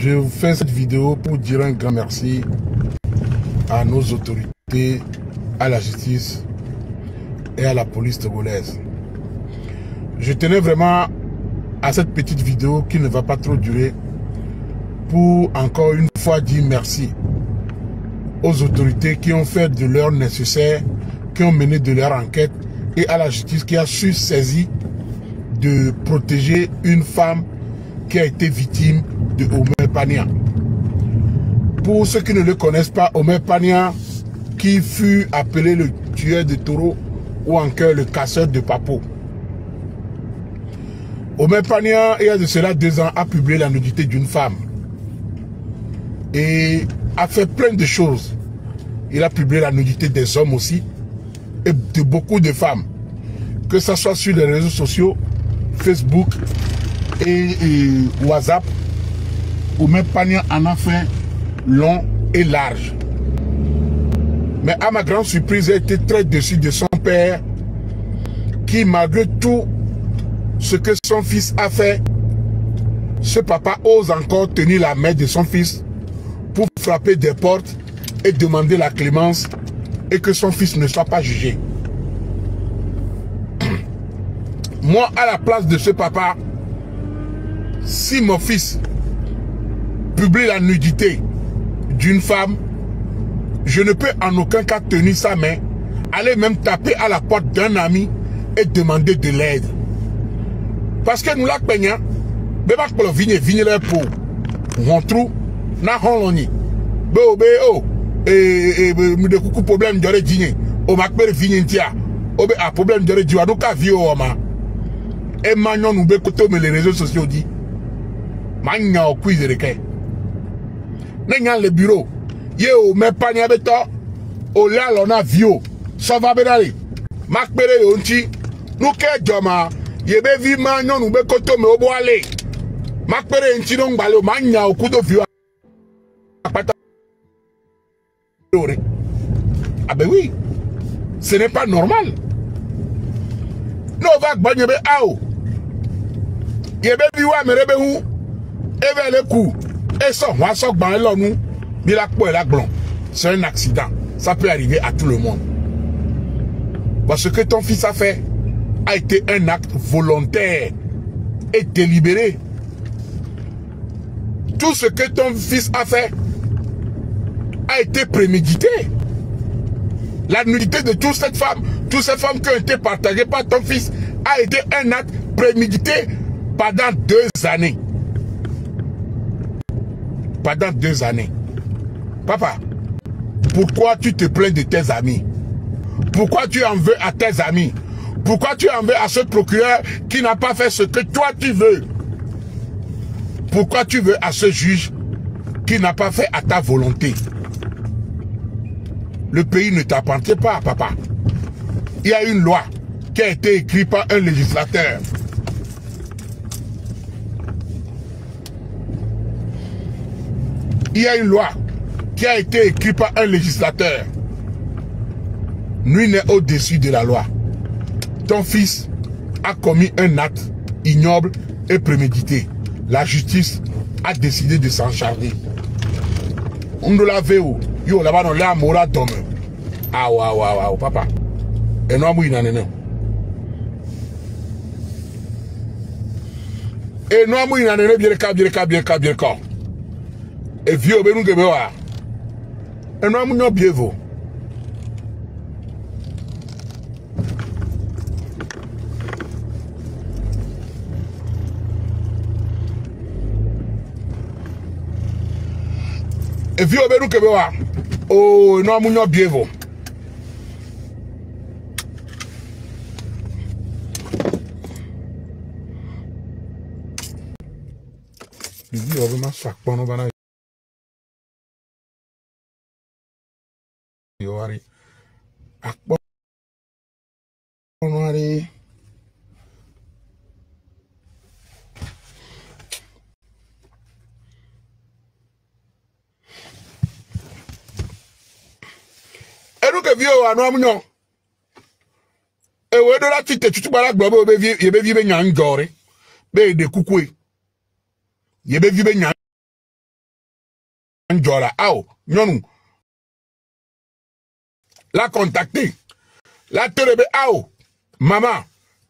Je vous fais cette vidéo pour dire un grand merci à nos autorités, à la justice et à la police togolaise. Je tenais vraiment à cette petite vidéo qui ne va pas trop durer pour encore une fois dire merci aux autorités qui ont fait de leur nécessaire, qui ont mené de leur enquête, et à la justice qui a su saisir de protéger une femme qui a été victime de Omer Pania. Pour ceux qui ne le connaissent pas, Omer Pania, qui fut appelé le tueur de taureaux ou encore le casseur de papeaux. Omer Pania, il y a de cela 2 ans, a publié la nudité d'une femme et a fait plein de choses. Il a publié la nudité des hommes aussi et de beaucoup de femmes, que ce soit sur les réseaux sociaux, Facebook et WhatsApp. Omer Pania en a fait long et large. Mais à ma grande surprise, j'ai été très déçu de son père qui, malgré tout ce que son fils a fait, ce papa ose encore tenir la main de son fils pour frapper des portes et demander la clémence et que son fils ne soit pas jugé. Moi, à la place de ce papa, si mon fils publie la nudité d'une femme, je ne peux en aucun cas tenir sa main, aller même taper à la porte d'un ami et demander de l'aide. Parce que nous la peignons, bébé pour vigner leur peau, on trouve na holoni, oh me de coucou problème de redine, au macbeth vigner tia, obe a problème de redine, donc à vie au ma. Et maintenant nous bécoto mais les réseaux sociaux dit, mania au quiz de quai. N'ayant le bureau, yo me pania beto, o la lona vio, ça va benali, macbeth onti, nous qu'est joma. Yebe vi manyo nous be koto me obo ale. Makpere nti no ngbale o manya okudo vi apata. Ah ben oui, ce n'est pas normal. No va gbanye be ao. Yebe vi wa merebe hu. Eve le coup. Et ça, wa so gban lo nu. Bi la po e la glon. C'est un accident. Ça peut arriver à tout le monde. Parce que ton fils a fait a été un acte volontaire et délibéré. Tout ce que ton fils a fait a été prémédité. La nudité de toutes ces femmes qui ont été partagées par ton fils a été un acte prémédité pendant 2 années. Pendant 2 années. Papa, pourquoi tu te plains de tes amis? Pourquoi tu en veux à tes amis? Pourquoi tu en veux à ce procureur qui n'a pas fait ce que toi tu veux? Pourquoi tu veux à ce juge qui n'a pas fait à ta volonté? Le pays ne t'appartient pas, papa. Il y a une loi qui a été écrite par un législateur. Il y a une loi qui a été écrite par un législateur. Nul n'est au-dessus de la loi. Ton fils a commis un acte ignoble et prémédité. La justice a décidé de s'en charger. On doit la veo. Yo là-bas dans la mora dome. Ah waouh papa. Et non moi non. Et non moi non bien ka. Et vieux be nous gebe wa. Et non moi non bien vous. Et vieux be nous gebe wa. Oh non moi non bien vous. Bibi vraiment sac pono bana. Yoari. Akpo noari. Eru ke vieux anu amunyo. E we do la tite tutu bala gbo be vie ye be vie be nyan jore. Be de kukwe. Ye be vie be nyan Njora, ao, nyonou. La contacter. La terebe, ao, maman,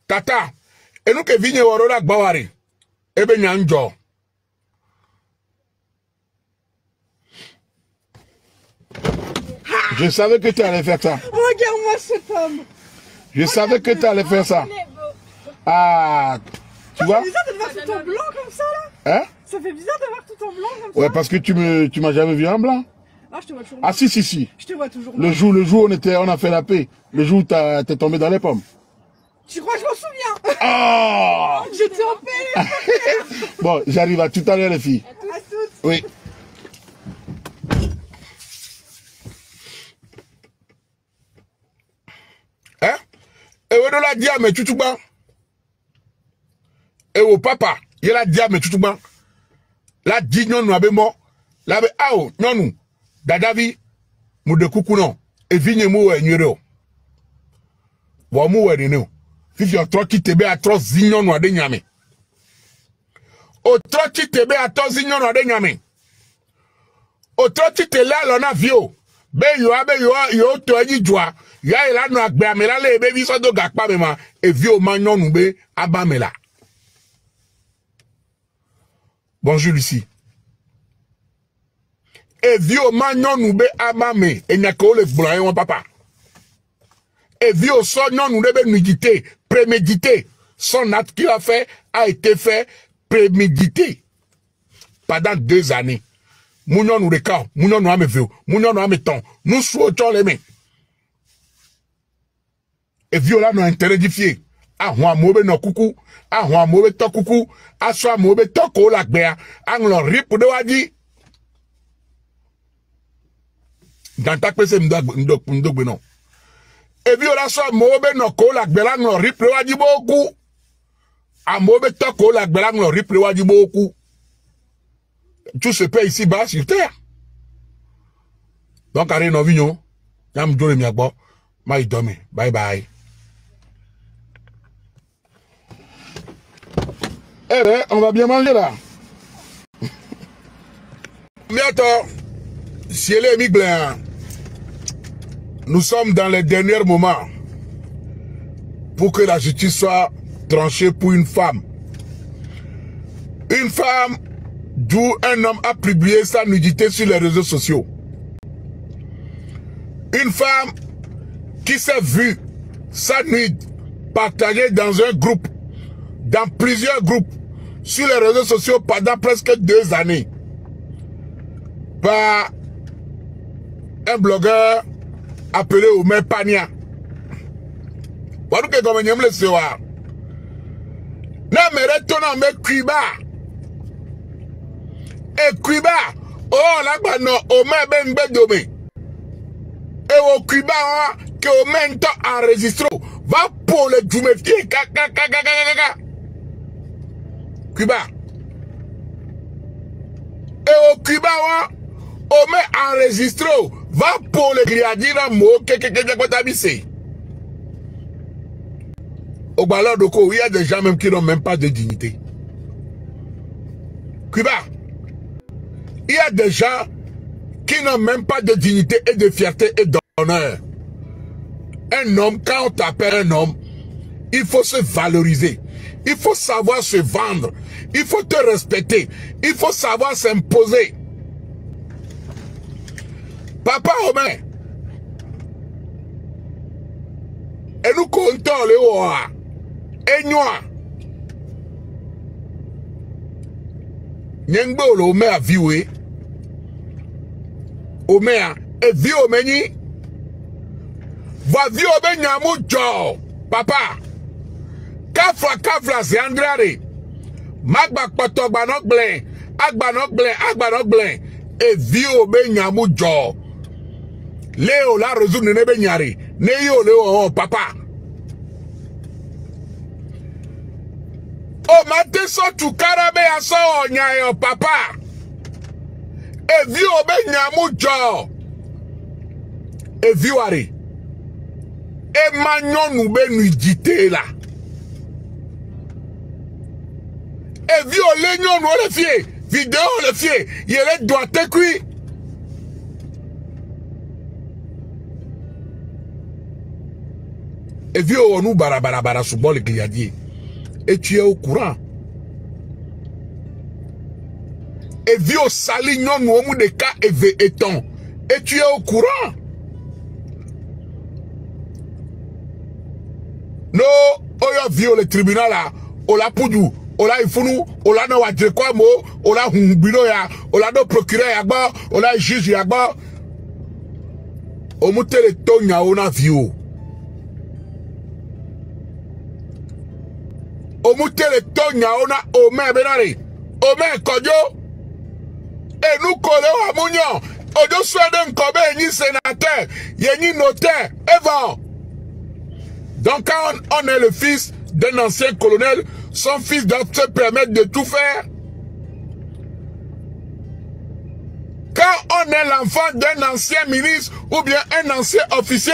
tata, et nous que vigne worola gbawari, ebe nyanjo. Je savais que tu allais faire ça. Regarde-moi cet homme. Je savais que tu allais faire ça. Ah, tu vois? C'est bizarre de voir tout en blanc comme ça là. Hein? Ça fait bizarre de voir tout en blanc comme ça. Ouais, parce que tu m'as jamais vu en blanc. Ah, je te vois toujours. Ah si, si, si. Je te vois toujours. Le jour on a fait la paix. Le jour où t'es tombé dans les pommes. Tu crois que je m'en souviens? Oh! J'étais en paix. Bon, j'arrive à tout à l'heure les filles. À toutes. Oui. Hein? Et où la dia mais tu ban? Et au papa, il la dia mais tu ban? La di non nous abemo. La be ao non nous. Dadavi mu de kuku non. E vigne mu we nyere. Wa mu we ne. If you tro ki tebe atro zinyon no ade nyame. O tro ki tebe atro zinyon no ade nyame. O tro ki tele alona vio. Be yo to eji jwa. Ya ila no agbe amela le be vi so do gakpa me ma e vio manyon nu be abamela. Bonjour Lucie. E vio manyon nu be abame e nyako le gbura yon papa. Et vu au son, non, nous devons méditer, préméditer. Son acte qu'il a fait a été fait prémédité. Pendant 2 années. Mounion nous décor, mounion nous a mis vieux, mounion nous a mis temps. Nous souhaitons les mains. Et vu là, nous interdifié. Ah, moi, mauvais no coucou. Ah, moi, mauvais to coucou. Ah, soit mauvais to ko la gbea. Ah, nous rip de wadi. Dans ta pese m'dog non. Et puis on a soit mauvais no ko la gbela no riple wadi boku. A mauvais to ko la gbela no riple wadi boku. Tout se paie ici bas sur terre. Donc arrête no vignon. Yam dole mi agbo. Ma idome. Bye bye. Eh ben, on va bien manger là. Bientôt. Si elle est migblin. Nous sommes dans les derniers moments pour que la justice soit tranchée pour une femme. Une femme d'où un homme a publié sa nudité sur les réseaux sociaux. Une femme qui s'est vue sa nude partagée dans un groupe, dans plusieurs groupes, sur les réseaux sociaux pendant presque 2 années. Par un blogueur appelé Omer Pania. Voilà que comme on le soir. Na mere tona me Cuba. Et Cuba, oh la bano Omer ben bedome. Et au Cuba que Omer to enregistré va pour le jumefier Cuba. Et au Cuba Omer enregistré va pour le gliadira mo que au ballon de co, il y a des gens même qui n'ont même pas de dignité. Cuba, il y a des gens qui n'ont même pas de dignité et de fierté et d'honneur. Un homme, quand on t'appelle un homme, il faut se valoriser. Il faut savoir se vendre. Il faut te respecter. Il faut savoir s'imposer. Papa Omer, et nous comptons les oa, et nous, Nyengbo le Omer a vioué, Omer, et viou Omeni, va viou Omer Nyamou Djo, papa, Kafla, c'est Andrare, Magbak Patok Banok Blen, Agbanok Blen, et viou Omer Nyamou Djo. Léo la résout ne nebe nyari. Neyo Léo oh papa. O mate so tu karabe aso nyayo papa. E vi obe nyamu jo. E vi wari. E manyon nou be nou jite la. E vi o lenyon nou le fie. Vidéo le fie. Yele doate kui. Et vieux on nous barabara sous bol gliadier. Et tu es au courant. Et vieux salignon nous au de cas et ton. Et tu es au courant. No, oyo vieux le tribunal là, ola poudou, ola ifunu, ola no wadre kwa mo, ola humbino ya, ola no procureur ya gba, ola juge ya gba. Omute le tonya ona vieux. Omute le tonya ona ome benari, ome kodjo. Et nous collons à Mounion. Odo Sweden Kobe ni sénateur, yeni notaire, Evan. Donc quand on est le fils d'un ancien colonel, son fils doit se permettre de tout faire. Quand on est l'enfant d'un ancien ministre ou bien un ancien officier,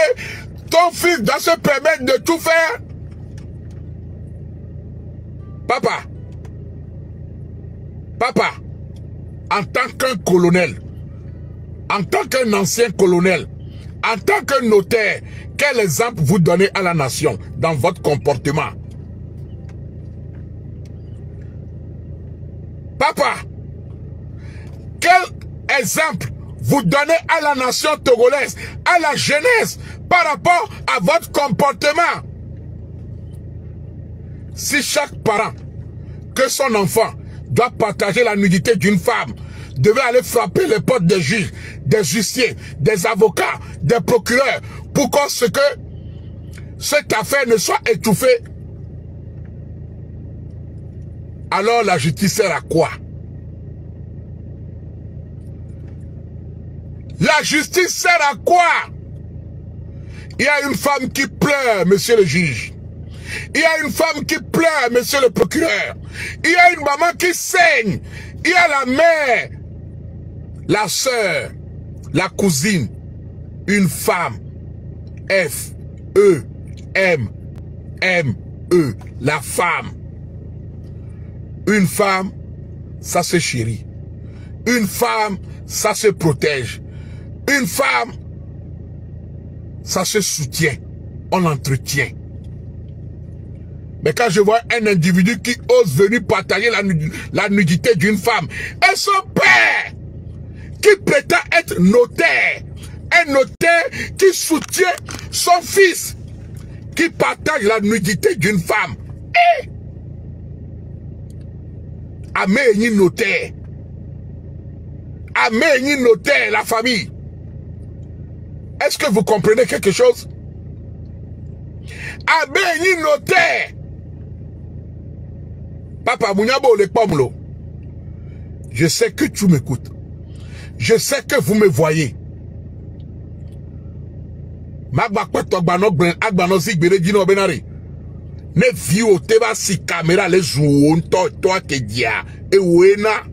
ton fils doit se permettre de tout faire. Papa, en tant qu'un colonel, en tant qu'un ancien colonel, en tant que notaire, quel exemple vous donnez à la nation dans votre comportement? Papa, quel exemple vous donnez à la nation togolaise, à la jeunesse, par rapport à votre comportement? Si chaque parent, que son enfant doit partager la nudité d'une femme, devait aller frapper les portes des juges, des huissiers, des avocats, des procureurs, pour que cette affaire ne soit étouffée, alors la justice sert à quoi? La justice sert à quoi? Il y a une femme qui pleure, monsieur le juge. Il y a une femme qui pleure, monsieur le procureur. Il y a une maman qui saigne. Il y a la mère, la sœur, la cousine, une femme. F-E-M-M-E, la femme. Une femme, ça se chérit. Une femme, ça se protège. Une femme, ça se soutient. On l'entretient. Mais quand je vois un individu qui ose venir partager la nudité d'une femme, et son père, qui prétend être notaire, un notaire qui soutient son fils, qui partage la nudité d'une femme, et Améni notaire, la famille. Est-ce que vous comprenez quelque chose? Améni notaire. Papa Mouniabo le Pomlo, je sais que tu m'écoutes. Je sais que vous me voyez. Ne vieux teba si caméra les jouons toi que dia et ouena.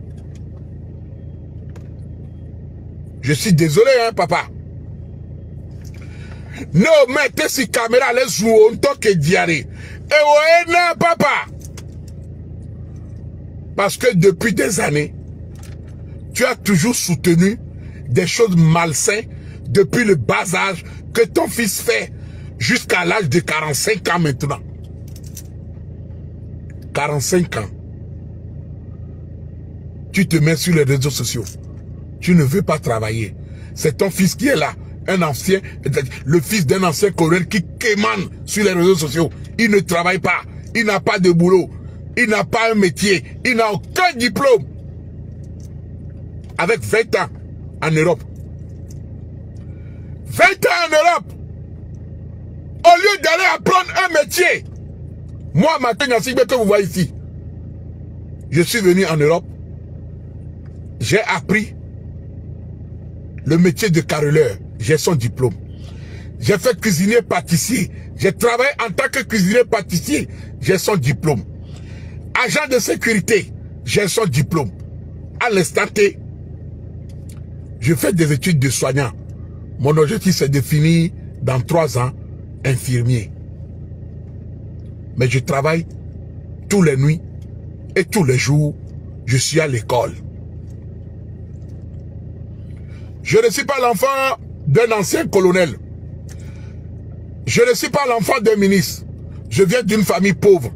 Je suis désolé hein papa. Ne mettez si caméra les jouons toi que dia et ouena papa. Parce que depuis des années, tu as toujours soutenu des choses malsaines depuis le bas âge que ton fils fait jusqu'à l'âge de 45 ans maintenant. 45 ans. Tu te mets sur les réseaux sociaux. Tu ne veux pas travailler. C'est ton fils qui est là. Un ancien, le fils d'un ancien colonel qui quémane sur les réseaux sociaux. Il ne travaille pas. Il n'a pas de boulot. Il n'a pas un métier. Il n'a aucun diplôme. Avec 20 ans en Europe. 20 ans en Europe. Au lieu d'aller apprendre un métier. Moi, matin, que vous voyez ici. Je suis venu en Europe. J'ai appris le métier de carreleur. J'ai son diplôme. J'ai fait cuisinier pâtissier. J'ai travaillé en tant que cuisinier pâtissier. J'ai son diplôme. Agent de sécurité, j'ai son diplôme. À l'instant T, je fais des études de soignant. Mon objectif c'est de finir dans 3 ans infirmier. Mais je travaille tous les nuits et tous les jours, je suis à l'école. Je ne suis pas l'enfant d'un ancien colonel. Je ne suis pas l'enfant d'un ministre. Je viens d'une famille pauvre.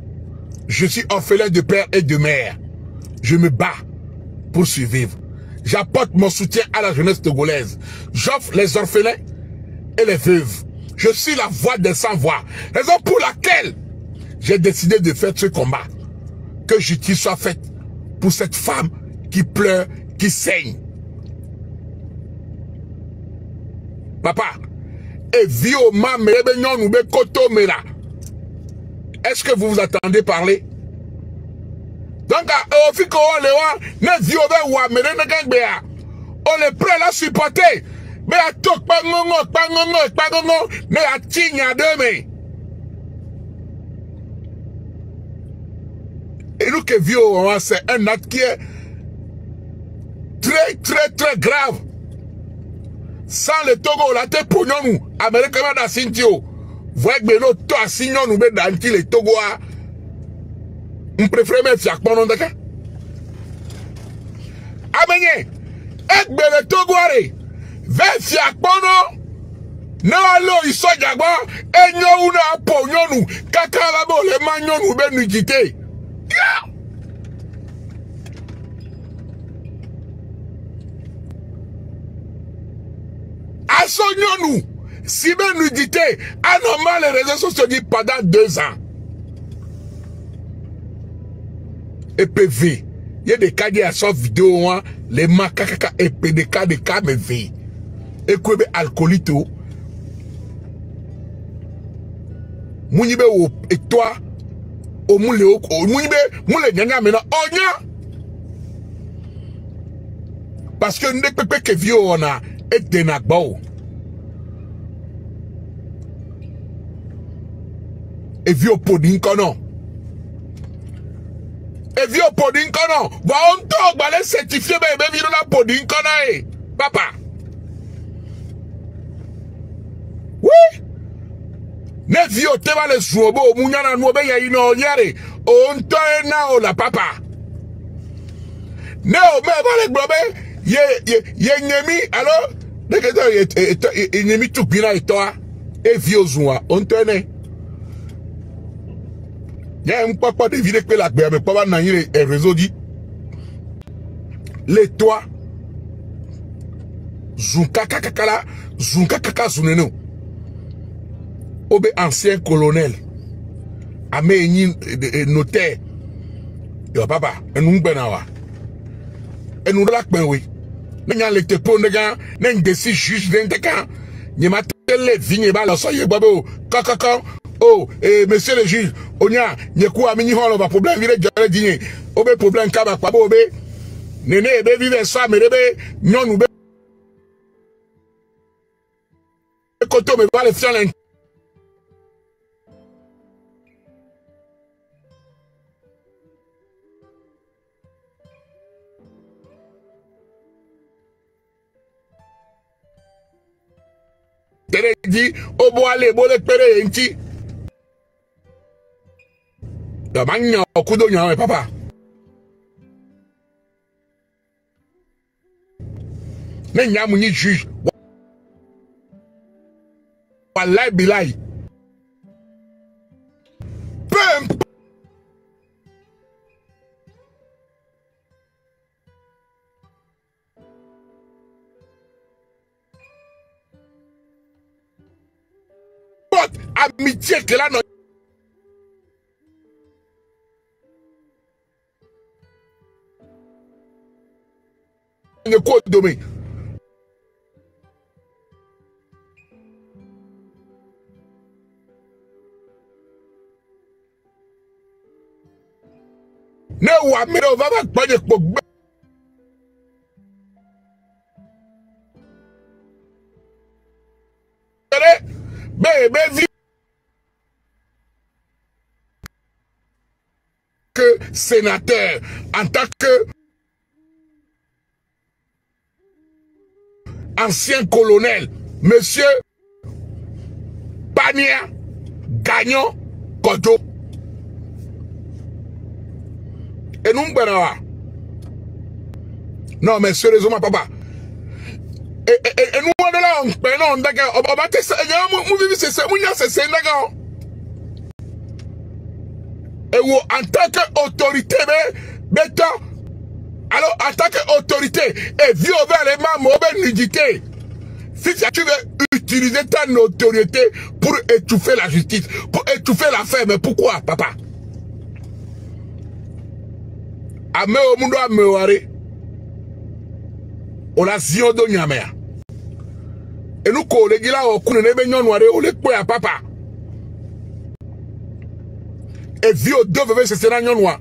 Je suis orphelin de père et de mère. Je me bats pour survivre. J'apporte mon soutien à la jeunesse togolaise. J'offre les orphelins et les veuves. Je suis la voix des sans-voix. Raison pour laquelle j'ai décidé de faire ce combat. Que justice soit faite pour cette femme qui pleure, qui saigne. Papa, est-ce que vous vous attendez parler? Donc, on est prêt à la supporter. Mais à tout, mais à tigna demain. Et nous que vieux, c'est un acte qui est très, très, très grave. Sans le Togo, la tête pour nous, Américain da Sintio, voyez que nous, toi, si nous, nous, dans le Togo, on préfère mettre ça pour nous, d'accord? Amenye, et le Togo, vers ça pour nous, non, ils sont d'abord, et nous, on a pour nous, kakarabo, les magnons, nous, ben, nous, quitter. Assognons-nous. Si bien nous dit, anormal les réseaux sociaux dit pendant 2 ans. EPV. Il y a des cas qui sont vidéo, les macaques et des cas de KMV. Et quoi, alcoolito. Mounibe et toi, au moule, mounibe, moule, nyanga, maintenant, onya. Parce que nous ne pouvons pas que vieux, on a. Et Denagbo. Et vieux Podinkono. Et vieux Podinkono. Va on t'en balai certifié, mais vieux la Podinkono, papa. Oui. Ne vieux te va les soubo, mounyana noube ya ino yare. On t'en na o la papa. Ne o me va les globe. Ye nyemi, alors. Dès que tu es tout bien et toi, et vieux zoua, on tenait. Il y a un papa de ville que la guerre, mais pas dans les réseaux dit. Les toits, Zunka kakakala, Zunka kaka zuneno. Obe ancien colonel, Amé notaire, yo papa, et nous benawa. Et nous la oui. N'a les tépons de gars, n'a une décision juge d'un cas. N'y m'a télé vignes bas, soyez babo, kakaka, oh, et monsieur le juge, on y a, n'y a quoi, mini hall, va problème, il est déjà dîner. Obe problème, kaba, pabo, obe, néné, ebe, vive ça, mais ebe, non, nous, koto, mais va le faire l'un. Dit au bois les beaux péré inti. La magna au coup d'oignon, papa. Mais n'y a mouni juge. Wallahi bilahi. Peu amitié que là, non. Ne quoi domé. Ne wa mais on va pas de pogba. Bébé que sénateur, en tant que ancien colonel, monsieur Pania Gagnon Koto. Et nous, non, mais sérieusement, papa. Et nous, on est là, on peut non d'accord. On va te ça. C'est d'accord. Et en tant qu'autorité, alors en tant qu'autorité, et violemment mauvaise nudité, si tu veux utiliser ta autorité pour étouffer la justice, pour étouffer l'affaire, mais pourquoi, papa? Ame au monde a meware, on a zion de nyamea. Et nous collègues là, on connaît les baignons noirs, on les peut à papa. Et vie au deux veut se serrer noir.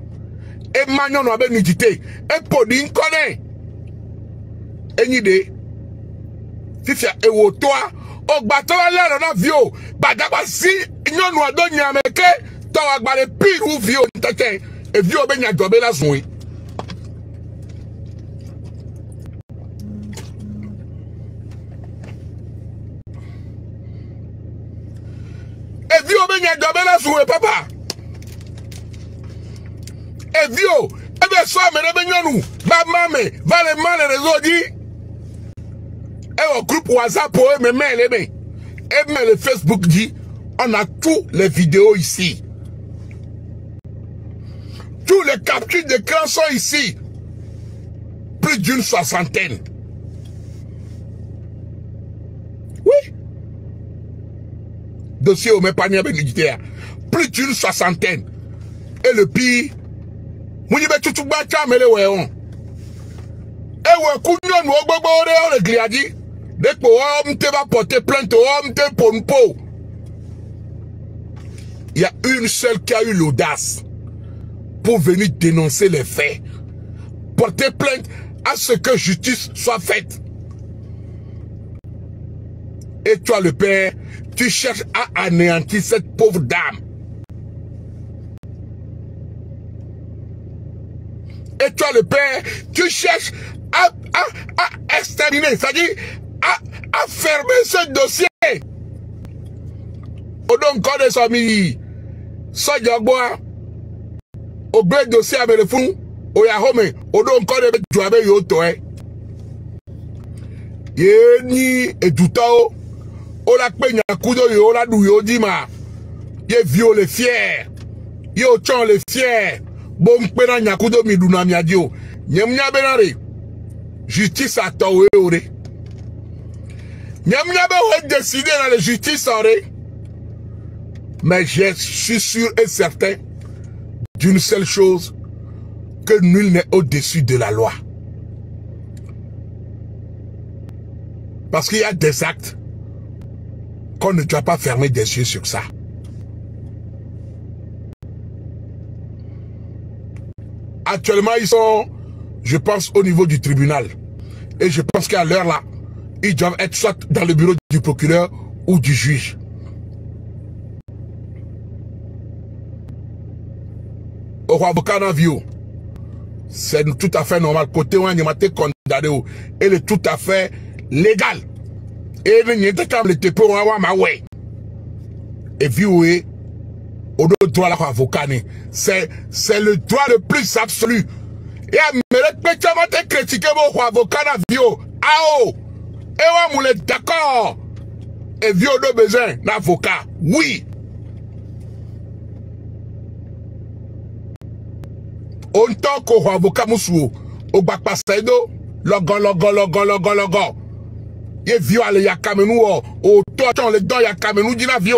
Et magnon noir ben nudité. Et podin connaît. Et une idée. Si tu as et toi, au bateau là on a vio. Bah d'abord si non noir don nyameke, toi va le pire ou vio t'es. Et vio ben y a dobe la zoué. Et vio ben y a dobe la zoué papa. Et vio, et bien soit mais nous, va mame, va les mal les réseaux dit. Et au groupe WhatsApp pour eux, mais et le Facebook dit, on a tous les vidéos ici. Tous les captures d'écran sont ici. Plus d'une 60aine. Oui. Dossier au mépanier militaire. Plus d'une 60aine. Et le pire, Mouni be tutu ba chamele we on. E we kunyo no gbogbo ore o le gliadi. Depo o mte va porter plainte o mte ponpo. Il y a une seule qui a eu l'audace pour venir dénoncer les faits. Porter plainte à ce que justice soit faite. Et toi le père, tu cherches à anéantir cette pauvre dame. Et toi le père, tu cherches à exterminer, c'est-à-dire à fermer ce dossier. Au donc quand des amis, ça diagboa, au blé dossier avec le fou, au yahome, au donc quand des joueurs yotoe. Yeni et tout tao, au la peine à coup de yo la douyo dima, ye viole fier, yo chan le fier. Bon pena nyakudo miduna miadio nyamnya benare justice a tawe ore nyamnya be décider dans la justice ore mais je suis sûr et certain d'une seule chose, que nul n'est au-dessus de la loi, parce qu'il y a des actes qu'on ne doit pas fermer des yeux sur ça. Actuellement, ils sont, je pense, au niveau du tribunal. Et je pense qu'à l'heure là, ils doivent être soit dans le bureau du procureur ou du juge. Au avocat dans vie, c'est tout à fait normal. Côté où on est condamné, elle est tout à fait légal. Et il n'y a pas de temps pour avoir ma way. Et vie, au droit à l'avocat, c'est le droit le plus absolu. Et à me répéter, critiquer mon avocat dans vie. Ah oh! Et on est d'accord. Et vie de besoin d'avocat. Oui. On tant qu'au avocat moussou, au bac passedo, logon. Et vie à l'Yakamenou, au toit, les dents Yakamenou, dit la vie.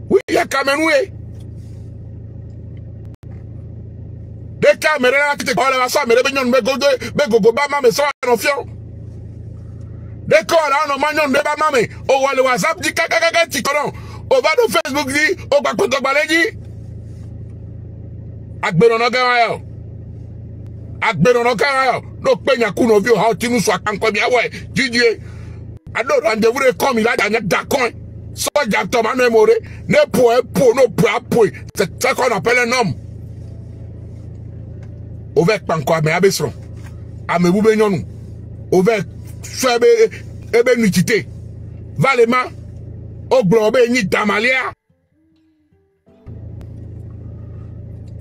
Oui, il y a Cameroun. Des caméras qui te collent à ça, mais les baignons de Begogobama, mais ça, non fiant. Des calls à un magnon de Bamame, au WhatsApp, dit Kaka, Tikoron, au bas de Facebook, dit, au bas de Balegi. Akbenonogayo. Akbenonogayo. No penya kuno vio, how tinu soit encore bien, ouais, Didier. Alors, rendez-vous de comme il a gagné d'accord. Soja Thomas ne more, ne pour, c'est ça qu'on appelle un homme. Ovek pankwa me abesron. Ame boube nyonou. Ovek swebe ebe nitite. Valema oglobe ni damalia.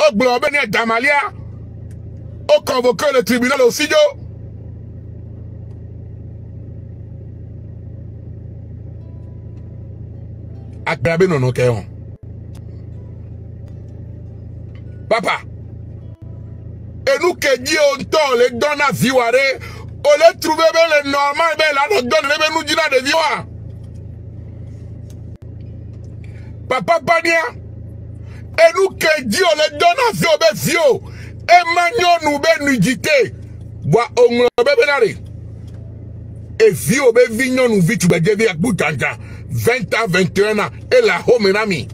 Oglobe ni damalia. O convoqué le tribunal aussi yo. Agrabe non ok on. Papa. Et nous qui dit on temps les donne à viware, on les trouve bien les normal ben là nous donne les nous dit là de viwa. Papa Pania. Et nous qui dit on les donne à viwo ben viwo. Et magnon nous ben nudité. Bois on ben benare. Et viwo ben vignon nous vit tu ben devi ak boutanja. 20 ans, 21 ans, et la home ami.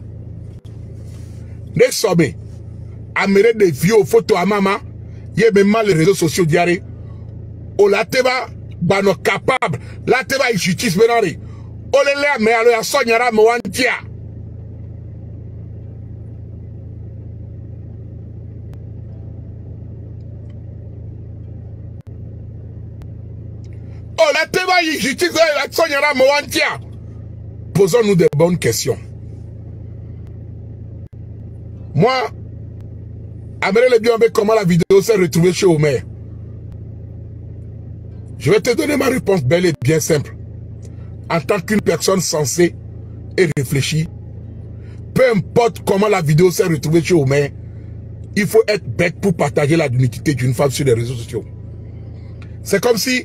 Ne somme, amere des vieux photos à maman, yé même mal les réseaux sociaux diaré. O la teba, bano capable, la teba ichitis benari. O le lea me alo ya sonyara me wantia. O la teba ichitis la sonyara me wantia. Posons-nous des bonnes questions. Moi, Amere le bien comment la vidéo s'est retrouvée chez Omer. Je vais te donner ma réponse belle et bien simple. En tant qu'une personne sensée et réfléchie, peu importe comment la vidéo s'est retrouvée chez Omer, il faut être bête pour partager la dignité d'une femme sur les réseaux sociaux. C'est comme si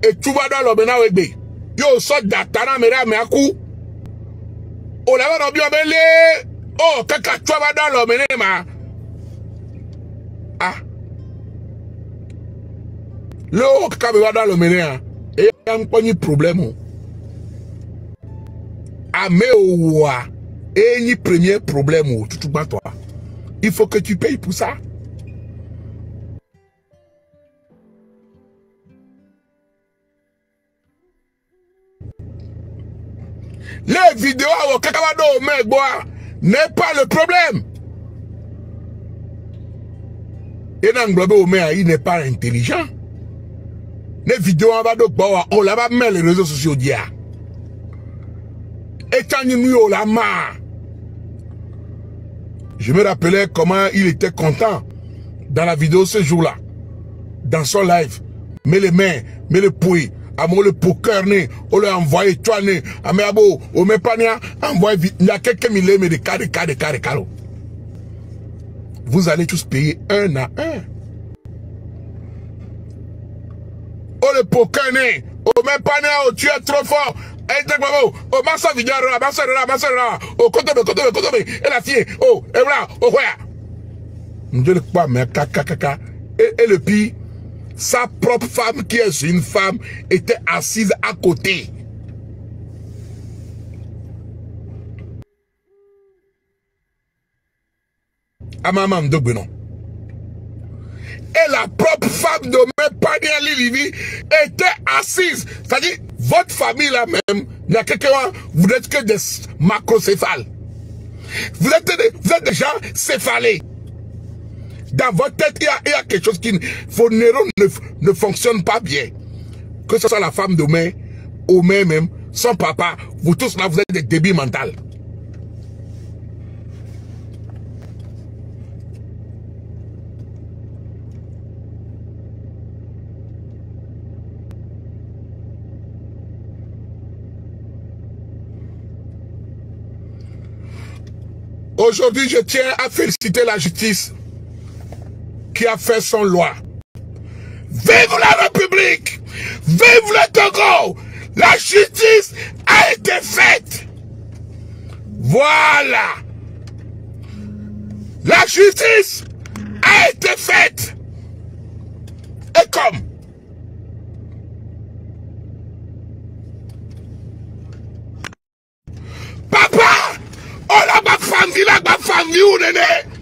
et tu vas dans l'obéna wegbe. Yo so datana mera me aku. O la va bien belé. Oh kaka tu vas dans l'obéna ma. Ah. Le kaka va dans l'obéna. Et un petit problème. Ah mais ouah. Et ni premier problème tout bas toi. Il faut que tu payes pour ça. Les vidéos au Kakawado Megboa n'est pas le problème. Et dans le Omer, il n'est pas intelligent. Les vidéos en bas de Boa, on l'a pas mis les réseaux sociaux d'hier. Et quand nous la marre. Je me rappelais comment il était content dans la vidéo ce jour-là. Dans son live. Mais les mains, mais le pouet. À moi le poker né, on l'a envoyé toi né, à mes abo, au me pania, envoyé vite, il y a quelques milliers mais de carré. Vous allez tous payer un à un. Oh le poker né, au me pania, oh tu es trop fort, et t'es bravo, oh massa vidéo, massa, oh côté, et la fille, oh, et voilà, oh ouais. Je ne sais pas, mais kaka, et le pire, sa propre femme, qui est une femme, était assise à côté. À maman de Benon. Et la propre femme de mes parents Lilivi était assise. C'est-à-dire, votre famille là même, il y a quelqu'un, vous n'êtes que des macrocéphales. Vous êtes des gens céphalés. Dans votre tête, il y a quelque chose qui... Vos neurones ne fonctionnent pas bien. Que ce soit la femme d'Omer, Omer même, son papa, vous tous là, vous êtes des débiles mentaux. Aujourd'hui, je tiens à féliciter la justice qui a fait son loi. Vive la République! Vive le Togo! La justice a été faite! Voilà! La justice a été faite! Et comme? Papa! Oh la famille, ou néné!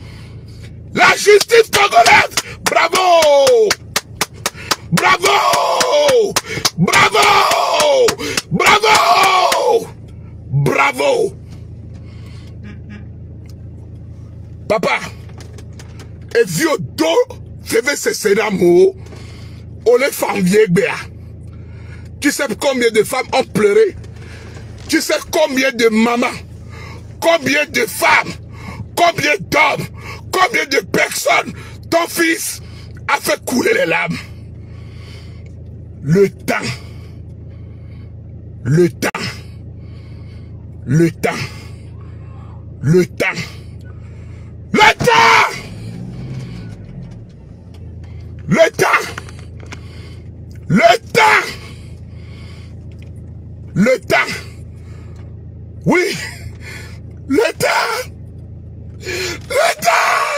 La justice congolaise, bravo! Bravo! Bravo! Bravo! Bravo! Papa, et vieux do, fais ce sénamo, on les femmes vieilles. Tu sais combien de femmes ont pleuré? Tu sais combien de mamans? Combien de femmes? Combien d'hommes? Combien de personnes ton fils a fait couler les larmes? Le temps Le temps. Le temps. Le temps. Le temps. Le temps. Le temps. Oui. Le temps. Le temps.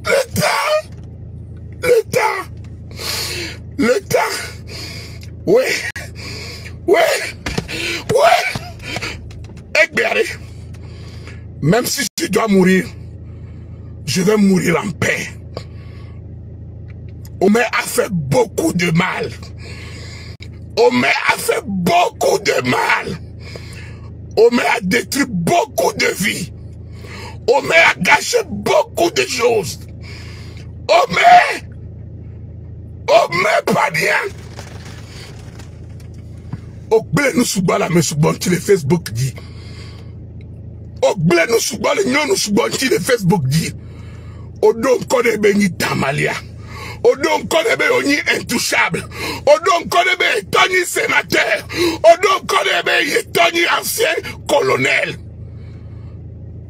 Le temps. Le temps. Le temps. Oui. Oui. Oui. Éclairé. Même si je dois mourir, je vais mourir en paix. Omer a fait beaucoup de mal. Omer a fait beaucoup de mal. Omer a détruit beaucoup de vies. Omer a gâché beaucoup de choses. Omer pas bien. Oble nous souba la me soubonti le Facebook dit. Oble nous souba le nyon nous soubonti le Facebook dit. Odon konebe ni tamalia. Odon konebe oni intouchable. Odon konebe Tony sénateur. Odon konebe Tony ancien colonel.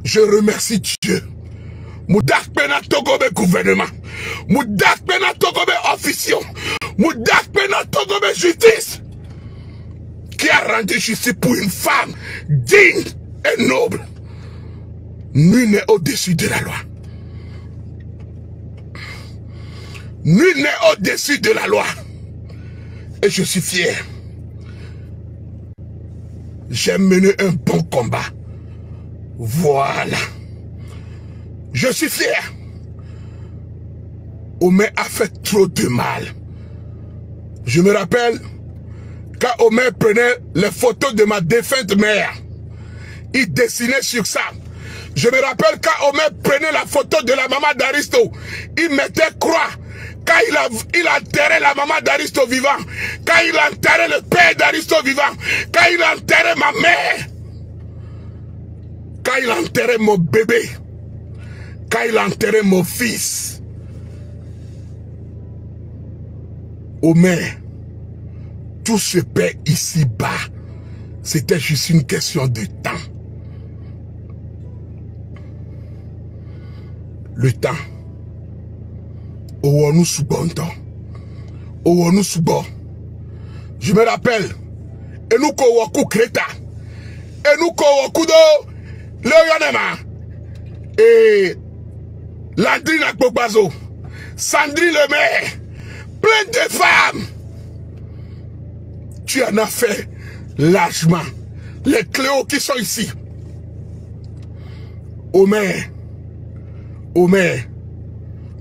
Je remercie Dieu. Moudak pena togobe gouvernement. Moudak pena togobe officier. Moudak pena togobe justice. Qui a rendu justice pour une femme digne et noble. Nul n'est au-dessus de la loi. Nul n'est au-dessus de la loi. Et je suis fier. J'ai mené un bon combat. Voilà. Je suis fier. Omer a fait trop de mal. Je me rappelle quand Omer prenait les photos de ma défunte mère. Il dessinait sur ça. Je me rappelle quand Omer prenait la photo de la maman d'Aristo. Il mettait croix. Quand il enterrait la maman d'Aristo vivant. Quand il enterrait le père d'Aristo vivant. Quand il enterrait ma mère. Quand il enterrait mon bébé. Quand il enterrait mon fils. Omer, tout se paie ici-bas. C'était juste une question de temps. Le temps. Ouonu Subonton. Ouonu Subo. Je me rappelle. Enuko Woku Kreta. Enuko Wokudo. Léonema. Et Landrine Akpokbazo. Sandrine Lemaire. Plein de femmes. Tu en as fait largement. Les Cléos qui sont ici. Omer. Omer.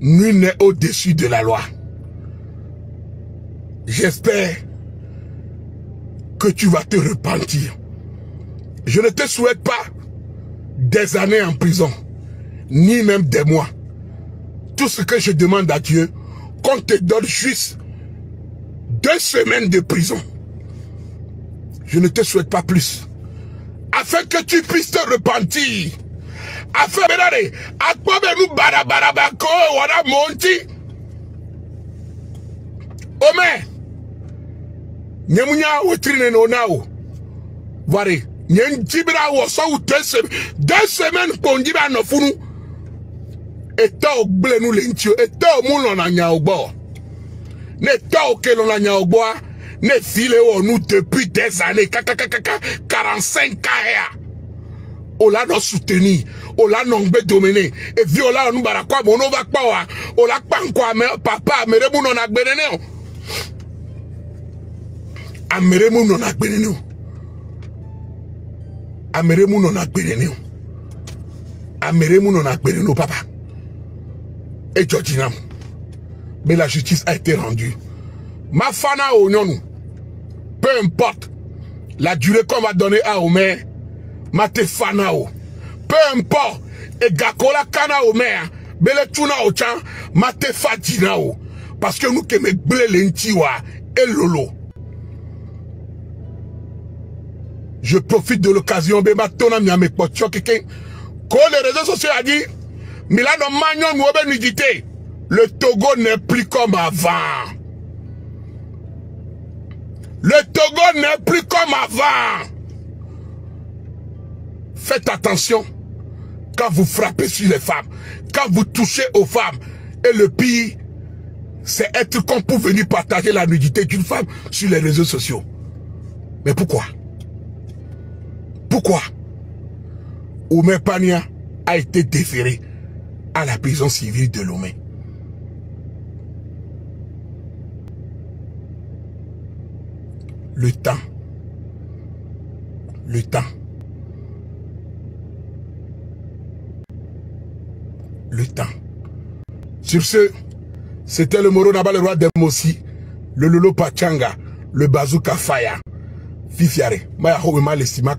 Nul n'est au-dessus de la loi. J'espère que tu vas te repentir. Je ne te souhaite pas des années en prison, ni même des mois. Tout ce que je demande à Dieu, qu'on te donne juste 2 semaines de prison. Je ne te souhaite pas plus. Afin que tu puisses te repentir. Afin que Omer, Nyamunya wetrine no nao. Voilà. Nyen jibra wo so 2 semaines pour njiba no funu. Eta ogle nu lentio, eta omulo na nya ogbo. Ne ta okelo na nya ogbo, ne file o nous depuis des années 45 ans. Ola no soutenu, ola no ngbe dominé et viola nous barakwa mono va pa wa, ola pankwa papa meremu no na gbenene o. Ameremu no na gbenene o. Ameremu no na gbenene o. Ameremu no na gbenene o papa. Et Georgina, mais la justice a été rendue. Ma fana au non, peu importe la durée qu'on va donner à Omer, ma te fana o. Peu importe, et gakola kana Omer, bele tuna o chan, ma te fatina o. Parce que nous que me blé lentiwa et lolo. Je profite de l'occasion, bema tona mi ame potcho keken. Quand les réseaux sociaux a dit, Milano Magnon nous nudité. Le Togo n'est plus comme avant. Le Togo n'est plus comme avant. Faites attention quand vous frappez sur les femmes, quand vous touchez aux femmes. Et le pire, c'est être con pour venir partager la nudité d'une femme sur les réseaux sociaux. Mais pourquoi? Pourquoi Omer Pania a été déféré à la prison civile de Lomé. Le temps. Le temps. Le temps. Sur ce, c'était le Moro Naba, le roi d'Emossi, le Lolo Pachanga, le Bazooka Faya. Fifiare. Maya Howe Malestima.